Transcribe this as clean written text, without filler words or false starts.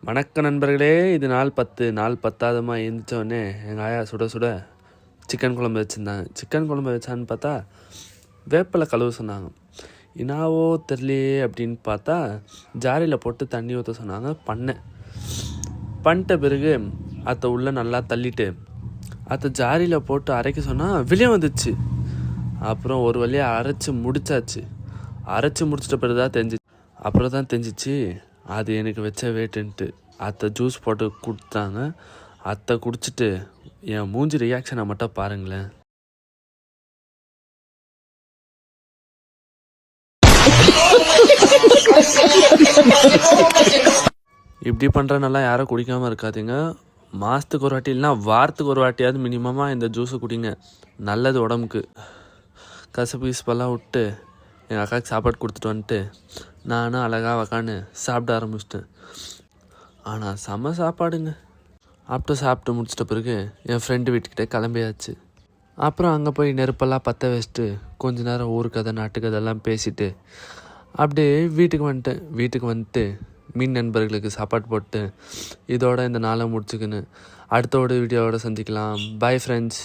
வணக்க நண்பர்களே. இது நாள் 10 நாள் 10ஆவதுமா எழுந்திரிச்சோடனே எங்கள் ஆயா சுட சுட சிக்கன் குழம்பு வச்சுருந்தாங்க. சிக்கன் குழம்பு வச்சான்னு பார்த்தா வேப்பிலை கழுவ சொன்னாங்க. என்னாவோ தெரியலையே அப்படின்னு பார்த்தா ஜாரியில் போட்டு தண்ணி ஊற்ற சொன்னாங்க. பண்ணிட்ட பிறகு அதை உள்ளே நல்லா தள்ளிட்டு அதை ஜாரியில் போட்டு அரைக்க சொன்னால் வெளியே வந்துச்சு. அப்புறம் ஒரு வழியாக அரைச்சி முடிச்சாச்சு. அரைச்சி முடிச்சிட்ட பிறகு தான் அப்புறம் தான் தெரிஞ்சிச்சு அது எனக்கு வச்ச வேட்டுன்ட்டு. அத்தை ஜூஸ் போட்டு கொடுத்தாங்க. அத்தை குடிச்சிட்டு என் மூஞ்சி ரியாக்ஷனை மட்டும் பாருங்களேன். இப்படி பண்ணுறனால யாரும் குடிக்காமல் இருக்காதீங்க. மாதத்துக்கு ஒரு வாட்டி இல்லைனா வாரத்துக்கு ஒரு வாட்டியாவது மினிமமாக இந்த ஜூஸை குடிங்க. நல்லது உடம்புக்கு. கசப்பு பீஸ்பெல்லாம் விட்டு எங்கள் அக்காவுக்கு சாப்பாடு கொடுத்துட்டு வந்துட்டு நானும் அழகாக உக்கான்னு சாப்பிட ஆரம்பிச்சிட்டேன். ஆனால் செம்ம சாப்பாடுங்க. சாப்பிட்டு முடிச்சிட்ட பிறகு என் ஃப்ரெண்டு வீட்டுக்கிட்ட கிளம்பியாச்சு. அப்புறம் அங்கே போய் நெருப்பெல்லாம் பற்ற வச்சுட்டு கொஞ்ச நேரம் ஊருக்கதை நாட்டுக்கதெல்லாம் பேசிட்டு அப்படியே வீட்டுக்கு வந்துட்டு மீன் நண்பர்களுக்கு சாப்பாடு போட்டு இதோட இந்த நாளை முடிச்சுக்கின்னு அடுத்த வீடியோவோட சந்திக்கலாம். Bye friends.